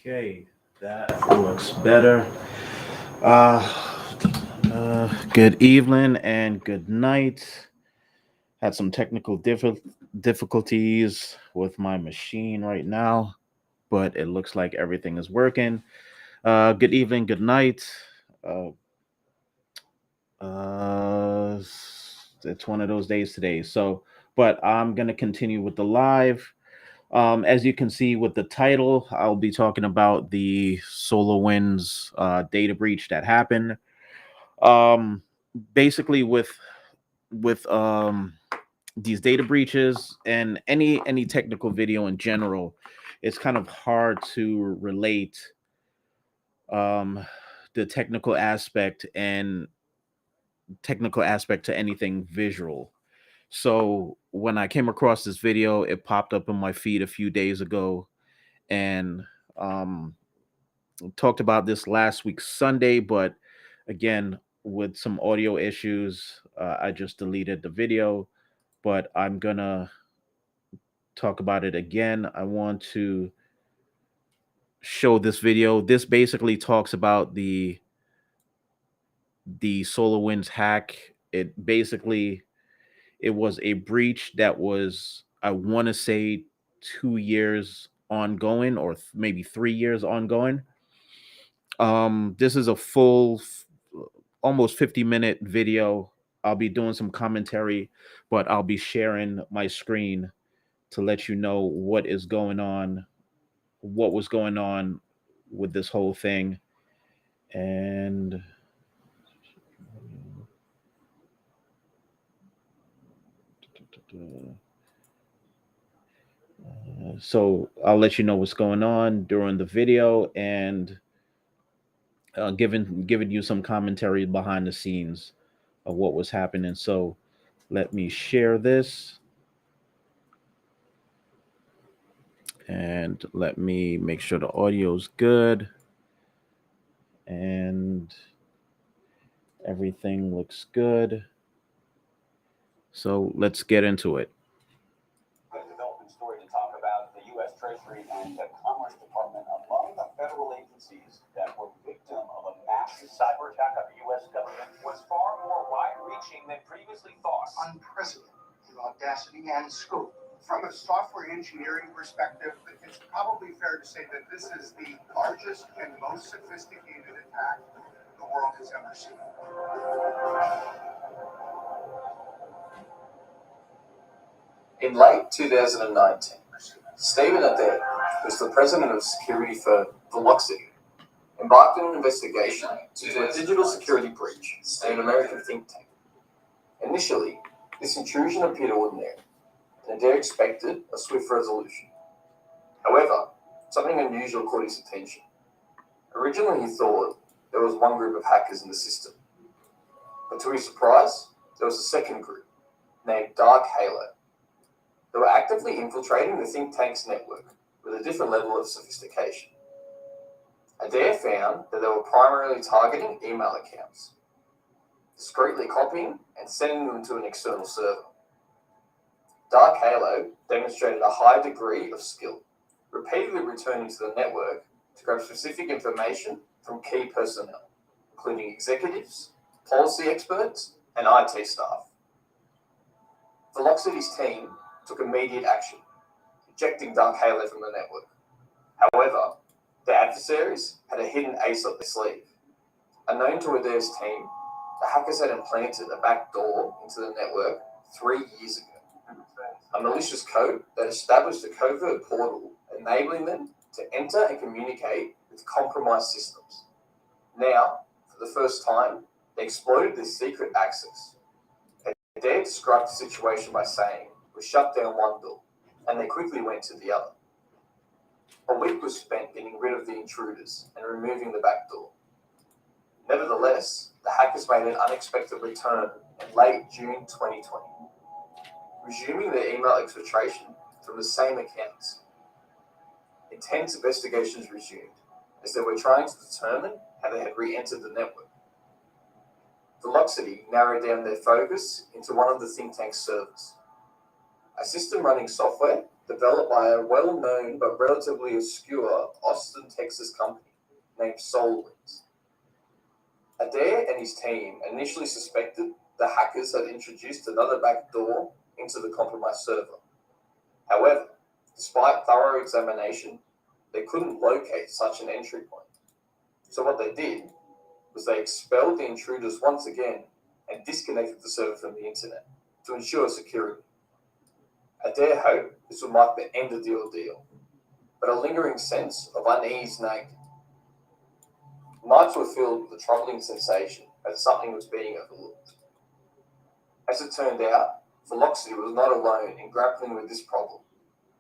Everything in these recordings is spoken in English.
Okay, that looks better. Uh, Good evening and good night. Had some technical difficulties with my machine right now, but it looks like everything is working. Good evening, good night. Uh, it's one of those days today. So, but I'm gonna continue with the live. As you can see with the title, I'll be talking about the SolarWinds data breach that happened. Um, Basically, with these data breaches and any technical video in general, it's kind of hard to relate um, the technical aspect to anything visual. So when I came across this video, it popped up in my feed a few days ago, and um, talked about this last week Sunday, but again, with some audio issues, I just deleted the video. But I'm gonna talk about it again. I want to show this video. This basically talks about the SolarWinds hack. It was a breach that was, I want to say, 2 years ongoing, or maybe 3 years ongoing. This is a almost 50-minute video. I'll be doing some commentary, but I'll be sharing my screen to let you know what was going on with this whole thing. And so I'll let you know what's going on during the video, and giving you some commentary behind the scenes of what was happening. So let me share this, and let me make sure the audio's good and everything looks good. So let's get into it. Good development story to talk about. The U.S. Treasury and the Commerce Department among the federal agencies that were victim of a massive cyber attack on the U.S. government was far more wide-reaching than previously thought. Unprecedented in audacity and scope. From a software engineering perspective, it's probably fair to say that this is the largest and most sophisticated attack the world has ever seen. In late 2019, Stephen Adair, who's the president of security for Velocity, embarked on an investigation into a digital security breach at an American think tank. Initially, this intrusion appeared ordinary, and Adair expected a swift resolution. However, something unusual caught his attention. Originally, he thought there was one group of hackers in the system, but to his surprise, there was a second group, named Dark Halo. They were actively infiltrating the think tank's network with a different level of sophistication. Adair found that they were primarily targeting email accounts, discreetly copying and sending them to an external server. Dark Halo demonstrated a high degree of skill, repeatedly returning to the network to grab specific information from key personnel, including executives, policy experts, and IT staff. Velocity's team took immediate action, ejecting dark halo from the network. However, the adversaries had a hidden ace up their sleeve. Unknown to Adair's team, the hackers had implanted a backdoor into the network 3 years ago. A malicious code that established a covert portal enabling them to enter and communicate with compromised systems. Now, for the first time, they exploited this secret access. Adair described the situation by saying, "We shut down one door, and they quickly went to the other." A week was spent getting rid of the intruders and removing the backdoor. Nevertheless, the hackers made an unexpected return in late June 2020, resuming their email exfiltration from the same accounts. Intense investigations resumed, as they were trying to determine how they had re-entered the network. Velocity narrowed down their focus into one of the think tank's servers, a system running software developed by a well-known but relatively obscure Austin, Texas company named SolarWinds. Adair and his team initially suspected the hackers had introduced another backdoor into the compromised server. However, despite thorough examination, they couldn't locate such an entry point. So what they did was they expelled the intruders once again and disconnected the server from the internet to ensure security. Adair hoped this would mark the end of the ordeal, but a lingering sense of unease nagged. Nights were filled with a troubling sensation that something was being overlooked. As it turned out, Velocity was not alone in grappling with this problem.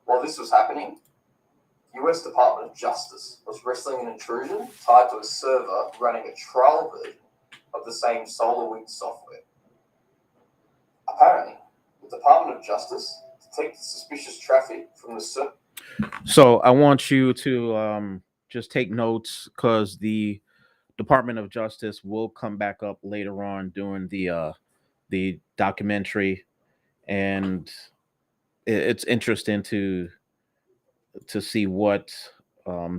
While this was happening, the US Department of Justice was wrestling an intrusion tied to a server running a trial version of the same SolarWinds software. Apparently, the Department of Justice detected suspicious traffic from the server. So I want you to just take notes, because the Department of Justice will come back up later on during the documentary, and it's interesting to see what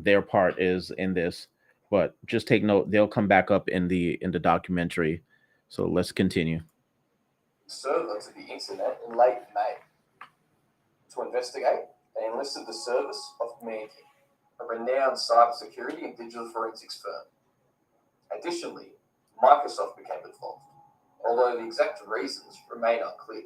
their part is in this. But just take note; they'll come back up in the documentary. So let's continue. Server to the internet in late May to investigate and enlisted the service of Unveiling, a renowned cybersecurity and digital forensics firm. Additionally, Microsoft became involved, although the exact reasons remain unclear.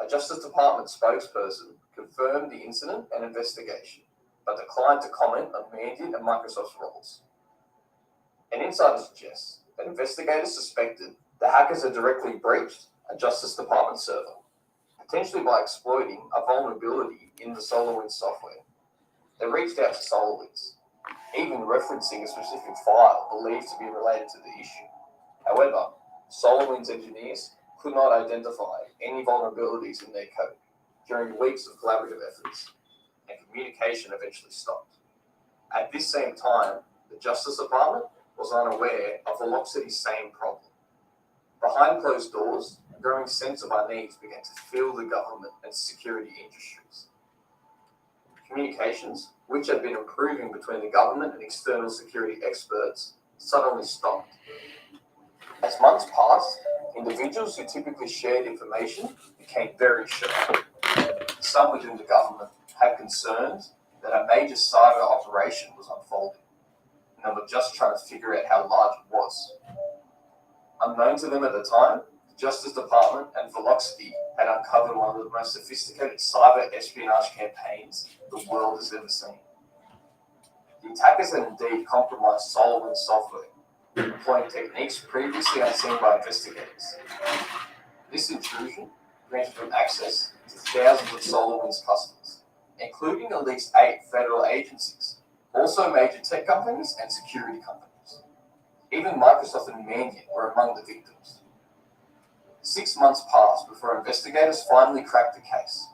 A Justice Department spokesperson confirmed the incident and investigation, but declined to comment on Mandiant and Microsoft's roles. An insider suggests that investigators suspected the hackers had directly breached a Justice Department server, potentially by exploiting a vulnerability in the SolarWinds software. They reached out to SolarWinds, even referencing a specific file believed to be related to the issue. However, SolarWinds engineers could not identify any vulnerabilities in their code during weeks of collaborative efforts, and communication eventually stopped. At this same time, the Justice Department was unaware of Velocity's same problem. Behind closed doors, a growing sense of unease began to fill the government and security industries. Communications, which had been improving between the government and external security experts, suddenly stopped. As months passed, individuals who typically shared information became very shy. Some within the government had concerns that a major cyber operation was unfolding, and they were just trying to figure out how large it was. Unknown to them at the time, the Justice Department and Velocity had uncovered one of the most sophisticated cyber espionage campaigns the world has ever seen. The attackers had indeed compromised SolarWinds software, employing techniques previously unseen by investigators. This intrusion granted them access to thousands of SolarWinds customers, including at least 8 federal agencies, also major tech companies and security companies. Even Microsoft and Mandiant were among the victims. 6 months passed before investigators finally cracked the case,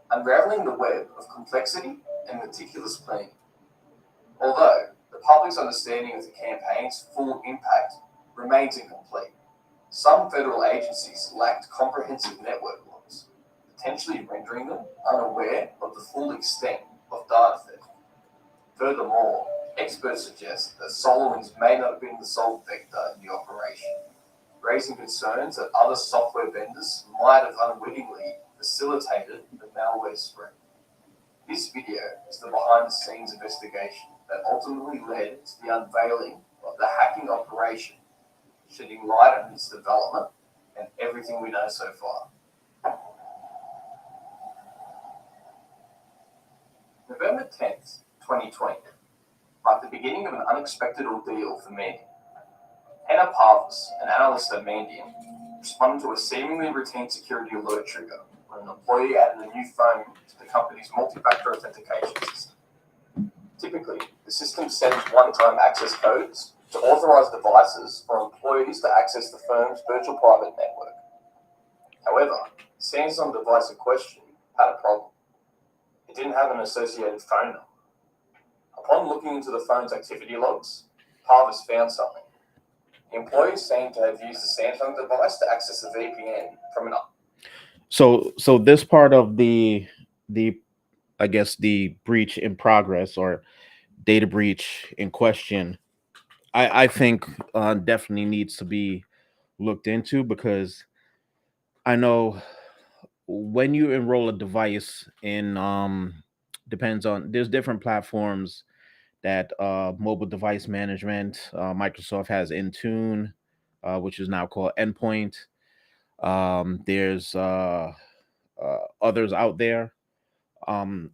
unraveling the web of complexity and meticulous planning. Although the public's understanding of the campaign's full impact remains incomplete, some federal agencies lacked comprehensive network logs, potentially rendering them unaware of the full extent of data theft. Furthermore, experts suggest that SolarWinds may not have been the sole vector in the operation, raising concerns that other software vendors might have unwittingly facilitated the malware spread. This video is the behind-the-scenes investigation that ultimately led to the unveiling of the hacking operation, shedding light on its development and everything we know so far. November 10th, 2020, marked the beginning of an unexpected ordeal for Mandiant. Hannah Parvis, an analyst at Mandiant, responded to a seemingly routine security alert trigger when an employee added a new phone to the company's multi-factor authentication system. Typically, the system sends one-time access codes to authorized devices for employees to access the firm's virtual private network. However, the Samsung device in question had a problem. It didn't have an associated phone number. Upon looking into the phone's activity logs, Parvis found something. The employee seemed to have used the Samsung device to access a VPN from an. So this part of the I guess the breach in progress or data breach in question, I think definitely needs to be looked into, because I know when you enroll a device in depends on, there's different platforms that mobile device management, Microsoft has Intune, which is now called Endpoint. There's others out there.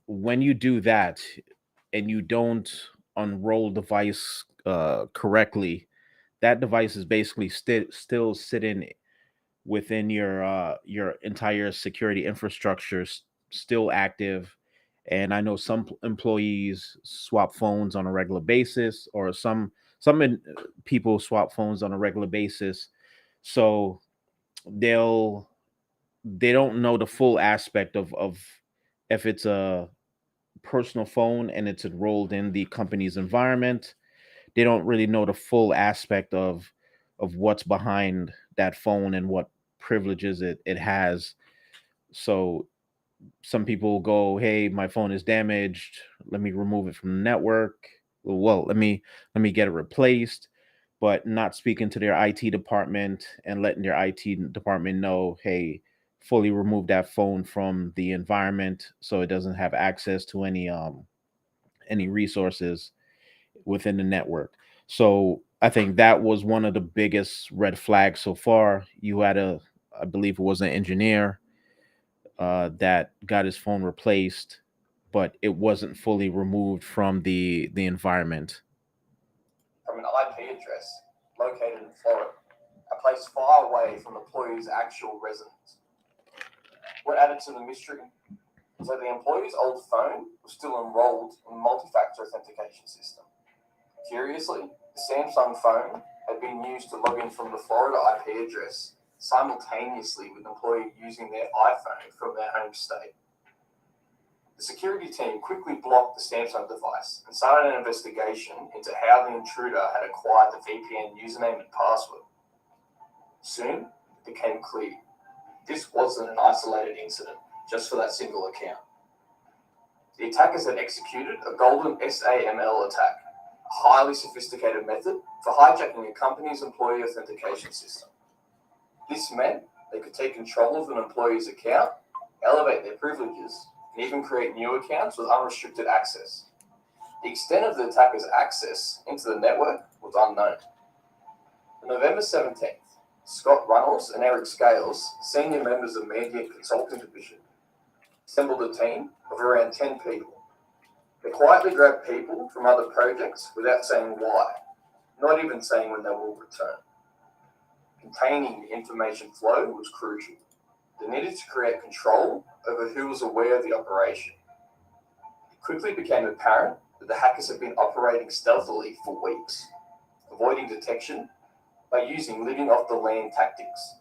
When you do that and you don't unroll device correctly, that device is basically still sitting within your entire security infrastructure, still active. And I know some employees swap phones on a regular basis, or people swap phones on a regular basis. So they'll they don't know the full aspect of if it's a personal phone and it's enrolled in the company's environment. They don't really know the full aspect of what's behind that phone and what privileges it has. So some people go, hey, my phone is damaged, let me remove it from the network. Well, let me get it replaced, but not speaking to their IT department and letting their IT department know, hey, fully remove that phone from the environment so it doesn't have access to any resources within the network. So I think that was one of the biggest red flags so far. You had I believe it was an engineer that got his phone replaced, but it wasn't fully removed from the environment. From an IP address located in Florida, a place far away from the employee's actual residence. What added to the mystery was that the employee's old phone was still enrolled in the multi-factor authentication system. Curiously, the Samsung phone had been used to log in from the Florida IP address simultaneously with the employee using their iPhone from their home state. The security team quickly blocked the Samsung device and started an investigation into how the intruder had acquired the VPN username and password. Soon, it became clear this wasn't an isolated incident just for that single account. The attackers had executed a golden SAML attack, a highly sophisticated method for hijacking a company's employee authentication system. This meant they could take control of an employee's account, elevate their privileges, and even create new accounts with unrestricted access. The extent of the attacker's access into the network was unknown. On November 17th, Scott Runnels and Eric Scales, senior members of Mandiant Consulting Division, assembled a team of around 10 people. They quietly grabbed people from other projects without saying why, not even saying when they will return. Containing the information flow was crucial. They needed to create control over who was aware of the operation. It quickly became apparent that the hackers had been operating stealthily for weeks, avoiding detection by using living off the land tactics,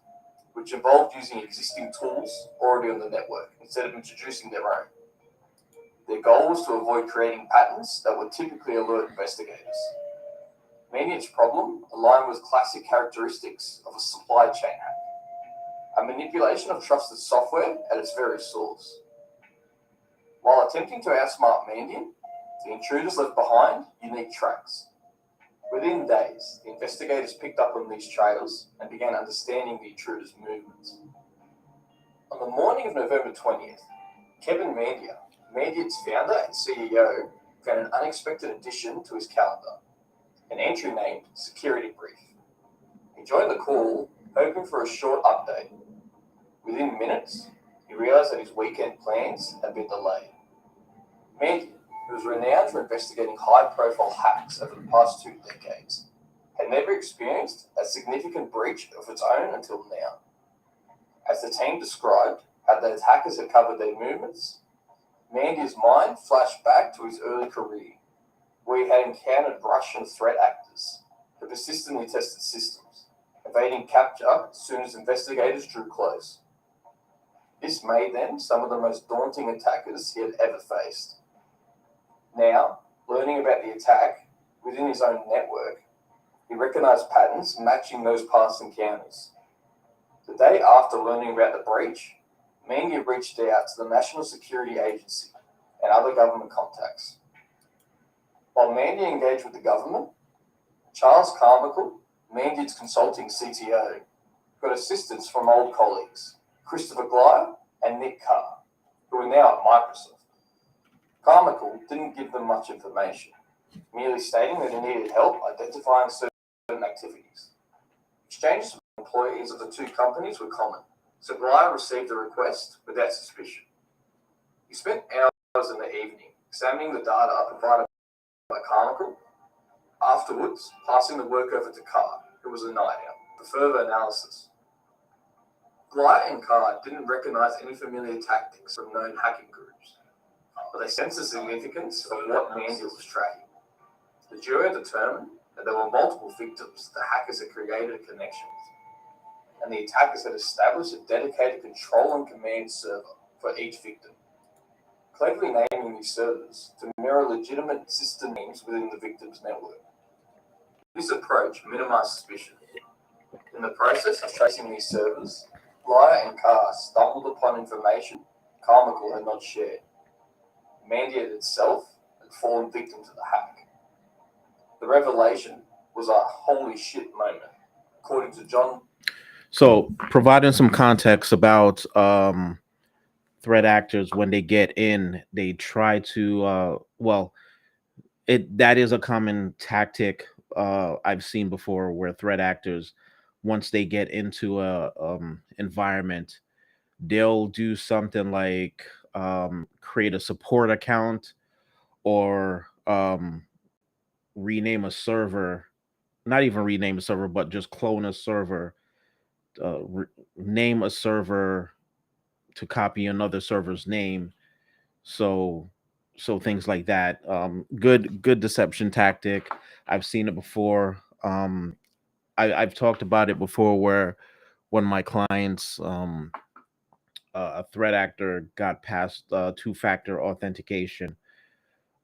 which involved using existing tools already on the network instead of introducing their own. Their goal was to avoid creating patterns that would typically alert investigators. Mandiant's problem aligned with classic characteristics of a supply chain hack, a manipulation of trusted software at its very source. While attempting to outsmart Mandiant, the intruders left behind unique tracks. Within days, the investigators picked up on these trails and began understanding the intruders' movements. On the morning of November 20th, Kevin Mandia, Mandiant's founder and CEO found an unexpected addition to his calendar, an entry named Security Brief. He joined the call, hoping for a short update. Within minutes, he realized that his weekend plans had been delayed. Mandiant, who was renowned for investigating high-profile hacks over the past 2 decades, had never experienced a significant breach of its own until now. As the team described how the attackers had covered their movements, Mandiant's mind flashed back to his early career, where he had encountered Russian threat actors who persistently tested systems, evading capture as soon as investigators drew close. This made them some of the most daunting attackers he had ever faced. Now, learning about the attack within his own network, he recognized patterns matching those past encounters. The day after learning about the breach, Mandiant reached out to the National Security Agency and other government contacts. While Mandiant engaged with the government, Charles Carmichael, Mandiant's consulting CTO, got assistance from old colleagues, Christopher Glyer and Nick Carr, who are now at Microsoft. Carmichael didn't give them much information, merely stating that he needed help identifying certain activities. Exchanges with employees of the 2 companies were common, so Glyer received a request without suspicion. He spent hours in the evening examining the data provided by Carmichael, afterwards passing the work over to Carr, who was a night owl, for further analysis. Glyer and Carr didn't recognize any familiar tactics from known hacking groups, but they sensed the significance of what Mandiant was tracking. The jury determined that there were multiple victims the hackers had created a connection with, and the attackers had established a dedicated control and command server for each victim, cleverly naming these servers to mirror legitimate system names within the victim's network. This approach minimized suspicion. In the process of tracing these servers, Glyer and Carr stumbled upon information Carmichael had not shared. Mandiant itself had fallen victim to the hack. The revelation was a holy shit moment, according to John. So, providing some context about threat actors, when they get in, they try to that is a common tactic I've seen before, where threat actors, once they get into a environment, they'll do something like create a support account, or rename a server, not even rename a server, but just clone a server, name a server to copy another server's name. So things like that. Good deception tactic. I've seen it before. I've talked about it before, where one of my clients, a threat actor, got past 2-factor authentication.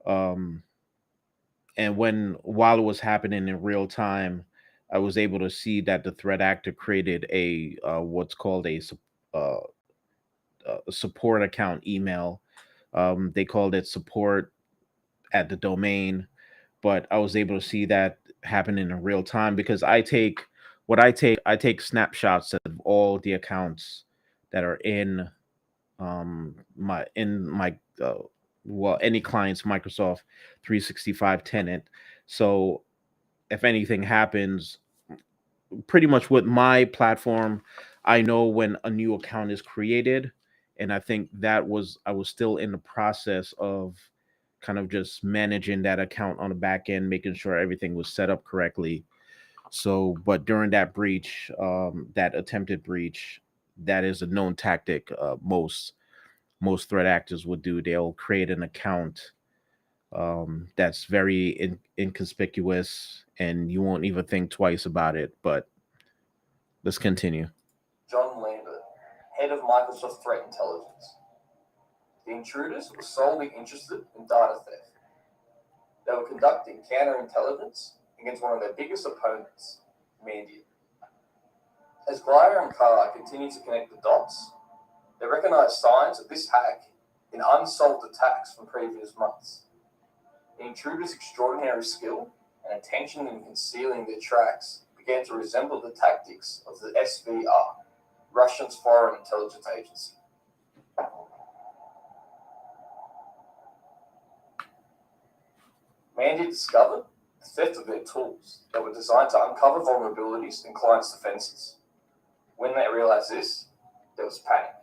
Um, and while it was happening in real time, I was able to see that the threat actor created a what's called uh, a support account email. They called it support at the domain, but I was able to see that happening in real time, because I take snapshots of all the accounts that are in my any client's Microsoft 365 tenant. So if anything happens, pretty much with my platform, I know when a new account is created. And I think I was still in the process of kind of just managing that account on the back end, making sure everything was set up correctly. So, but during that breach, that attempted breach, that is a known tactic. Most threat actors would do. They'll create an account that's very inconspicuous, and you won't even think twice about it. But let's continue. John Lambert, head of Microsoft Threat Intelligence. The intruders were solely interested in data theft. They were conducting counterintelligence against one of their biggest opponents, Mandiant. As Glyer and Carr continued to connect the dots, they recognized signs of this hack in unsolved attacks from previous months. The intruders' extraordinary skill and attention in concealing their tracks began to resemble the tactics of the SVR, Russia's Foreign Intelligence Agency. Mandiant discovered the theft of their tools that were designed to uncover vulnerabilities in clients' defenses. When they realized this, there was panic.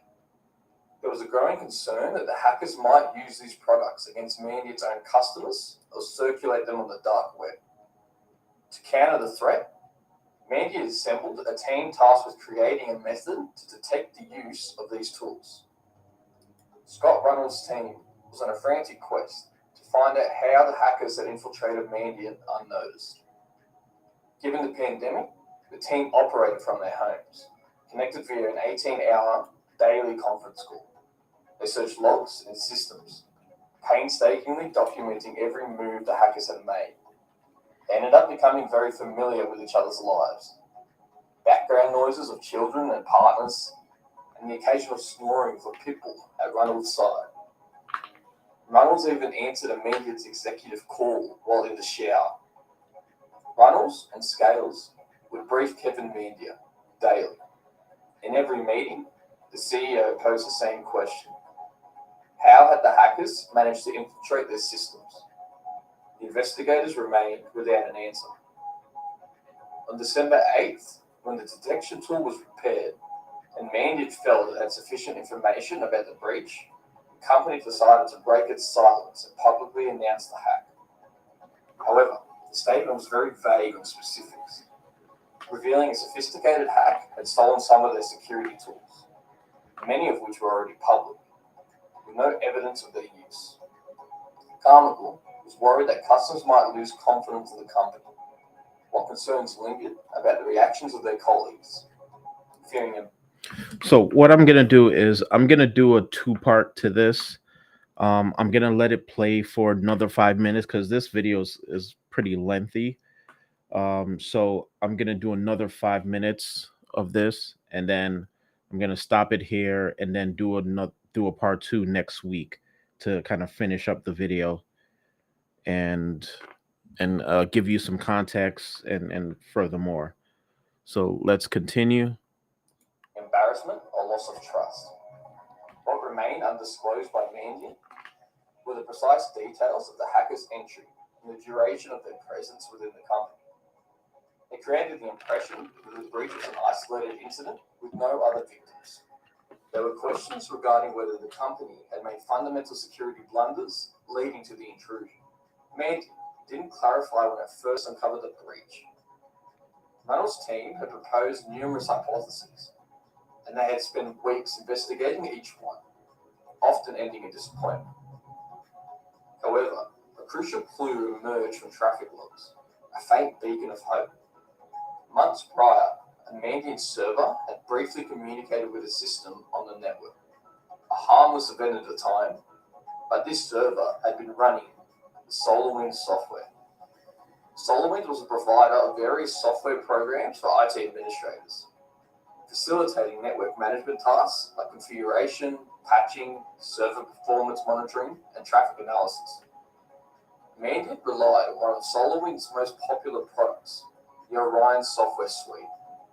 There was a growing concern that the hackers might use these products against Mandiant's own customers or circulate them on the dark web. To counter the threat, Mandiant assembled a team tasked with creating a method to detect the use of these tools. Scott Runnels' team was on a frantic quest to find out how the hackers had infiltrated Mandiant unnoticed. Given the pandemic, the team operated from their homes, connected via an 18-hour daily conference call. They searched logs and systems, painstakingly documenting every move the hackers had made. They ended up becoming very familiar with each other's lives. Background noises of children and partners, and the occasional snoring of a pitbull at Runnels' side. Runnels even answered a Mandiant's executive call while in the shower. Runnels and Scales would brief Kevin Mandiant daily. In every meeting, the CEO posed the same question. How had the hackers managed to infiltrate their systems? The investigators remained without an answer. On December 8th, when the detection tool was repaired and Mandiant felt it had sufficient information about the breach, the company decided to break its silence and publicly announce the hack. However, the statement was very vague on specifics, revealing a sophisticated hack had stolen some of their security tools, many of which were already public, with no evidence of their use. Carmichael was worried that customers might lose confidence in the company, while concerns lingered about the reactions of their colleagues, fearing a So what I'm gonna do is I'm gonna do a two-part to this. I'm gonna let it play for another 5 minutes because this video is pretty lengthy. So I'm gonna do another 5 minutes of this, and then I'm gonna stop it here, and then do a part two next week to kind of finish up the video and give you some context and furthermore. So let's continue. embarrassment or loss of trust. What remained undisclosed by Mandiant were the precise details of the hackers' entry and the duration of their presence within the company. It created the impression that the breach was an isolated incident with no other victims. There were questions regarding whether the company had made fundamental security blunders leading to the intrusion. Mandiant didn't clarify when it first uncovered the breach. Runnels' team had proposed numerous hypotheses, and they had spent weeks investigating each one, often ending in disappointment. However, a crucial clue emerged from traffic logs, a faint beacon of hope. Months prior, a Mandiant server had briefly communicated with a system on the network. A harmless event at the time, but this server had been running the SolarWinds software. SolarWinds was a provider of various software programs for IT administrators, facilitating network management tasks like configuration, patching, server performance monitoring, and traffic analysis. Mandiant relied on one of SolarWinds' most popular products, the Orion software suite,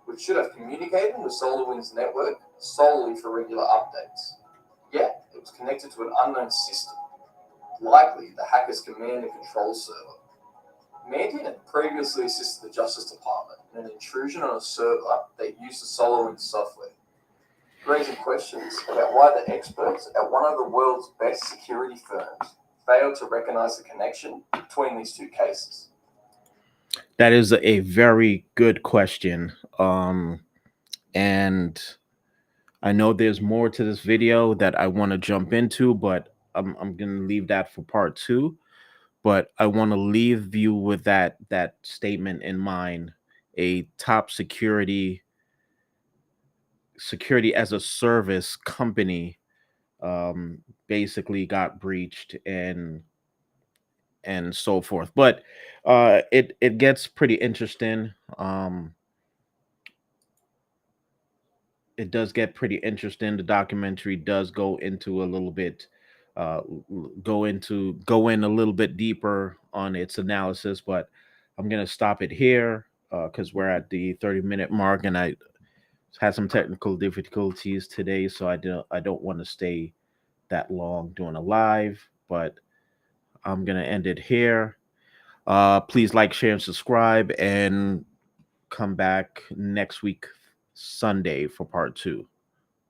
which should have communicated with SolarWinds' network solely for regular updates. Yet, it was connected to an unknown system, likely the hacker's command and control server. Mandiant had previously assisted the Justice Department in an intrusion on a server that used the SolarWinds software, raising questions about why the experts at one of the world's best security firms failed to recognize the connection between these two cases. That is a very good question. And I know there's more to this video that I want to jump into, but I'm gonna leave that for part two. But I want to leave you with that statement in mind. A top security as a service company basically got breached and so forth. But it gets pretty interesting. It does get pretty interesting. The documentary does go into a little bit, go in a little bit deeper on its analysis. But I'm gonna stop it here because we're at the 30-minute mark, and I had some technical difficulties today, so I don't want to stay that long doing a live. But I'm gonna end it here. Please like, share, and subscribe, and come back next week, Sunday, for part 2.